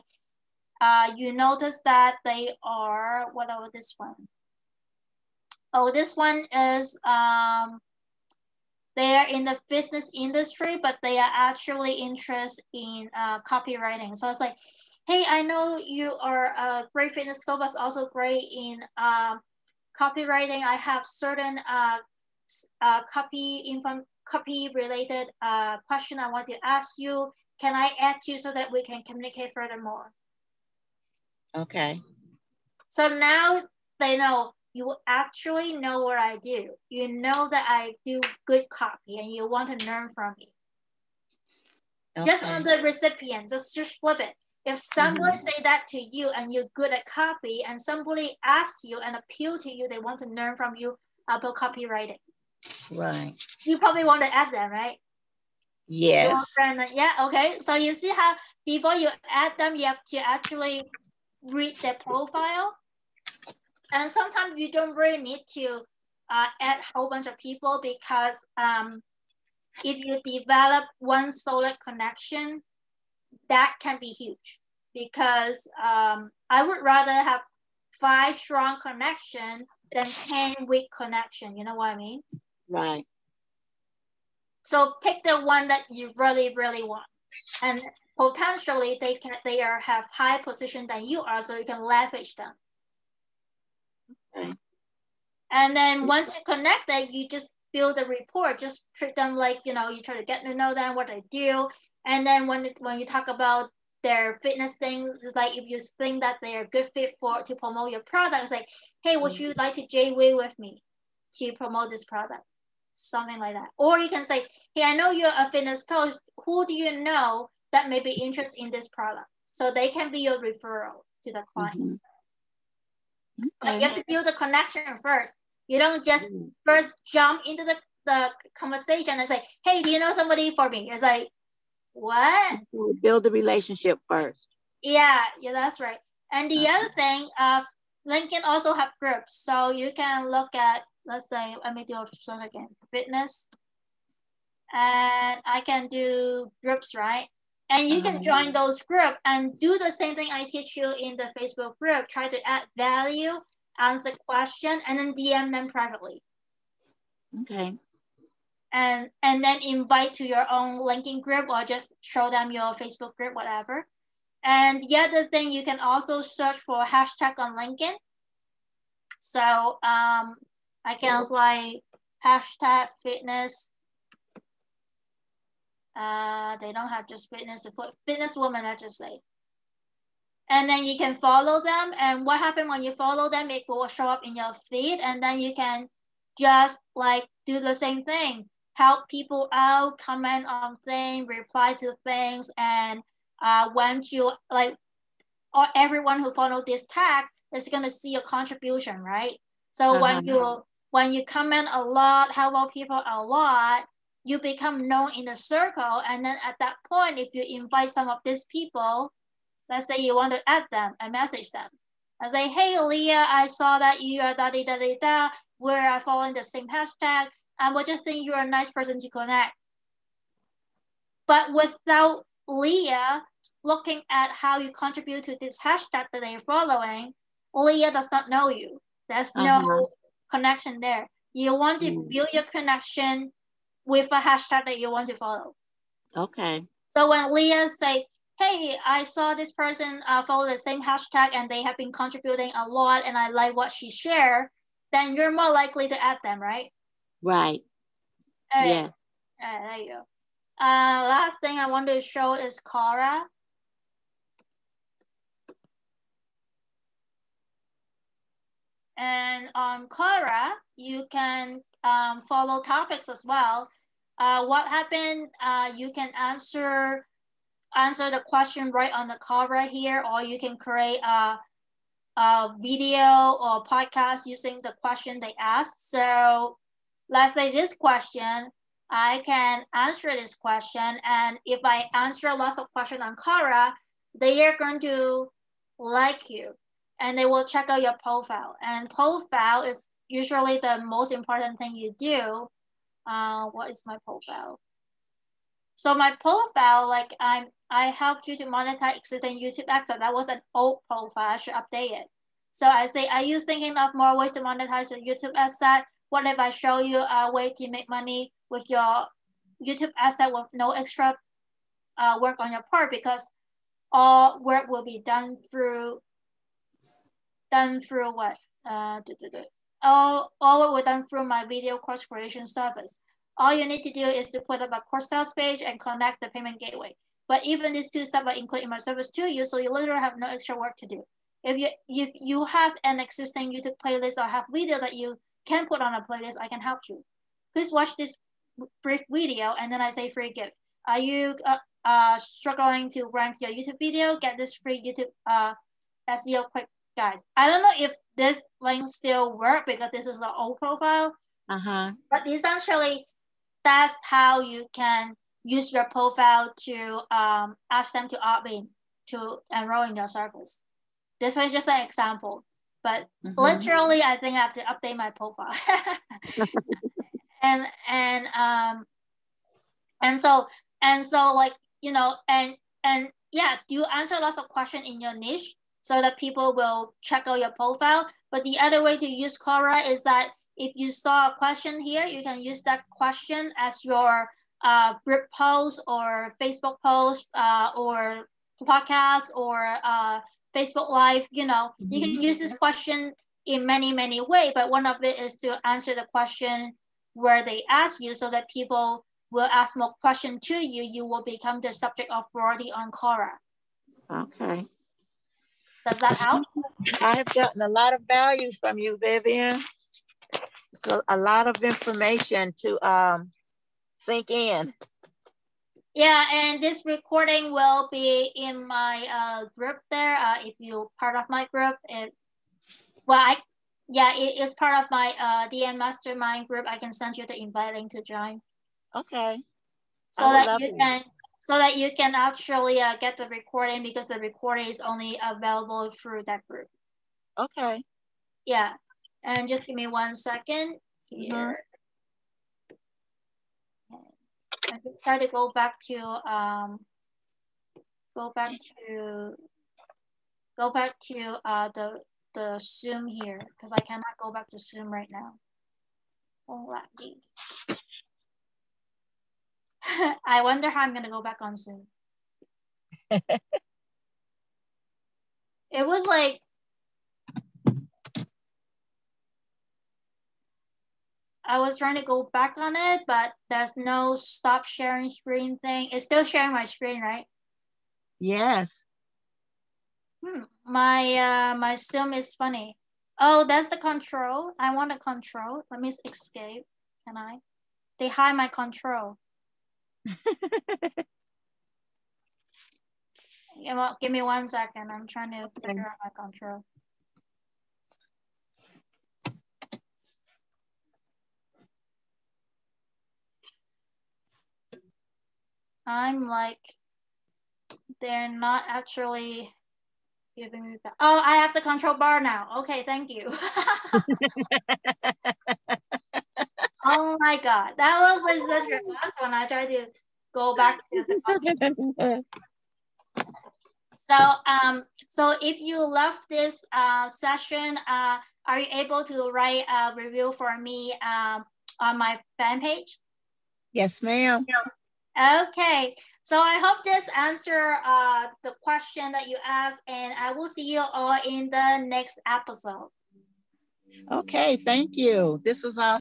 Speaker 1: you notice that they are, what about this one? Oh, this one is they are in the business industry, but they are actually interested in copywriting. So it's like, hey, I know you are a great fitness coach, but also great in copywriting. I have certain copy related question I want to ask you. Can I add you so that we can communicate furthermore?
Speaker 2: Okay.
Speaker 1: So now they know you actually know what I do. You know that I do good copy and you want to learn from me. Okay. Just on the recipient, just flip it. If somebody say that to you and you're good at copy and somebody asks you and appeal to you, they want to learn from you about copywriting.
Speaker 2: Right.
Speaker 1: You probably want to add them, right?
Speaker 2: Yes.
Speaker 1: Yeah, okay. So you see how before you add them, you have to actually read their profile. And sometimes you don't really need to add a whole bunch of people because if you develop one solid connection, that can be huge. Because I would rather have 5 strong connection than 10 weak connection. You know what I mean?
Speaker 2: Right.
Speaker 1: So pick the one that you really, really want. And potentially they have high position than you are, so you can leverage them.
Speaker 2: Okay.
Speaker 1: And then once you connect that, you just build a report. Just treat them like, you try to get to know them, what they do. And then when you talk about their fitness things, it's like if you think that they are a good fit to promote your product, it's like, hey, would you like to JV with me to promote this product? Something like that. Or you can say, hey, I know you're a fitness coach. Who do you know that may be interested in this product? So they can be your referral to the client. But you have to build a connection first. You don't just first jump into the conversation and say, hey, do you know somebody for me? It's like, what?
Speaker 2: Build a relationship first.
Speaker 1: Yeah, that's right. And the other thing, LinkedIn also have groups. So you can look at, let's say, let me do a search again, fitness. And I can do groups, right? And you can join those groups and do the same thing I teach you in the Facebook group. Try to add value, answer question, and then DM them privately.
Speaker 2: Okay.
Speaker 1: And then invite to your own LinkedIn group or just show them your Facebook group, whatever. And the other thing, you can also search for hashtag on LinkedIn. So I can apply hashtag fitness. They don't have just fitness woman, I just say. And then you can follow them. And what happens when you follow them, it will show up in your feed. And then you can just like do the same thing. help people out, comment on things, reply to things, and once you like, or everyone who follow this tag is gonna see your contribution, right? So when you comment a lot, help out people a lot, you become known in the circle, and then at that point, if you invite some of these people, let's say you want to add them and message them, and say, hey, Leah, I saw that you are da-da-da-da-da, we're following the same hashtag, and we just think you're a nice person to connect. But without Leah looking at how you contribute to this hashtag that they're following, Leah does not know you. There's no connection there. You want to build your connection with a hashtag that you want to follow.
Speaker 2: Okay.
Speaker 1: So when Leah say, hey, I saw this person follow the same hashtag and they have been contributing a lot and I like what she shared, then you're more likely to add them, right?
Speaker 2: Right. Yeah.
Speaker 1: There you go. Last thing I want to show is Quora. And on Quora, you can follow topics as well. What happened? You can answer the question right on the Quora here, or you can create a video or podcast using the question they asked. So let's say this question, I can answer this question, and if I answer lots of questions on Quora, they are going to like you and they will check out your profile. And profile is usually the most important thing you do. What is my profile? So my profile, like I helped you to monetize existing YouTube access. That was an old profile. I should update it. So I say, are you thinking of more ways to monetize your YouTube asset? What if I show you a way to make money with your YouTube asset with no extra work on your part, because all work will be done through what? All work will be done through my video course creation service. All you need to do is to put up a course sales page and connect the payment gateway. But even these two steps are included in my service to you, so you literally have no extra work to do. If you have an existing YouTube playlist or have video that you can put on a playlist, I can help you. Please watch this brief video and then I say free gift. Are you struggling to rank your YouTube video? Get this free YouTube SEO quick guys. I don't know if this link still work because this is an old profile. But essentially, that's how you can use your profile to ask them to opt in to enroll in your service. This is just an example, but literally, I think I have to update my profile. and so like, you know, and yeah, do answer lots of questions in your niche so that people will check out your profile. But the other way to use Quora is that if you saw a question here, you can use that question as your group post or Facebook post or podcast or Facebook Live. You know, you can use this question in many ways, but one of it is to answer the question where they ask you so that people will ask more questions to you. You will become the subject of priority on Quora.
Speaker 2: Okay.
Speaker 1: Does that help?
Speaker 2: I have gotten a lot of value from you, Vivian. So a lot of information to sink in.
Speaker 1: Yeah, and this recording will be in my group there. If you're part of my group, it is part of my DM Mastermind group. I can send you the invite link to join.
Speaker 2: Okay.
Speaker 1: So that you can actually get the recording, because the recording is only available through that group.
Speaker 2: Okay.
Speaker 1: Yeah, and just give me 1 second here. I just try to go back to the Zoom here, because I cannot go back to Zoom right now. Won't let me. I wonder how I'm gonna go back on Zoom. It was like I was trying to go back on it, but there's no stop sharing screen thing. It's still sharing my screen, right?
Speaker 2: Yes.
Speaker 1: My Zoom is funny. Oh, that's the control. I want a control. Let me escape. Can I? They hide my control. Give me 1 second. I'm trying to figure out my control. I'm like, they're not actually giving me back. Oh, I have the control bar now. Okay, thank you. Oh my God, that was like such a last one. I tried to go back to the function. So if you love this session, are you able to write a review for me on my fan page?
Speaker 2: Yes, ma'am.
Speaker 1: Okay, so I hope this answer the question that you asked, and I will see you all in the next episode.
Speaker 2: Okay, thank you. This was awesome.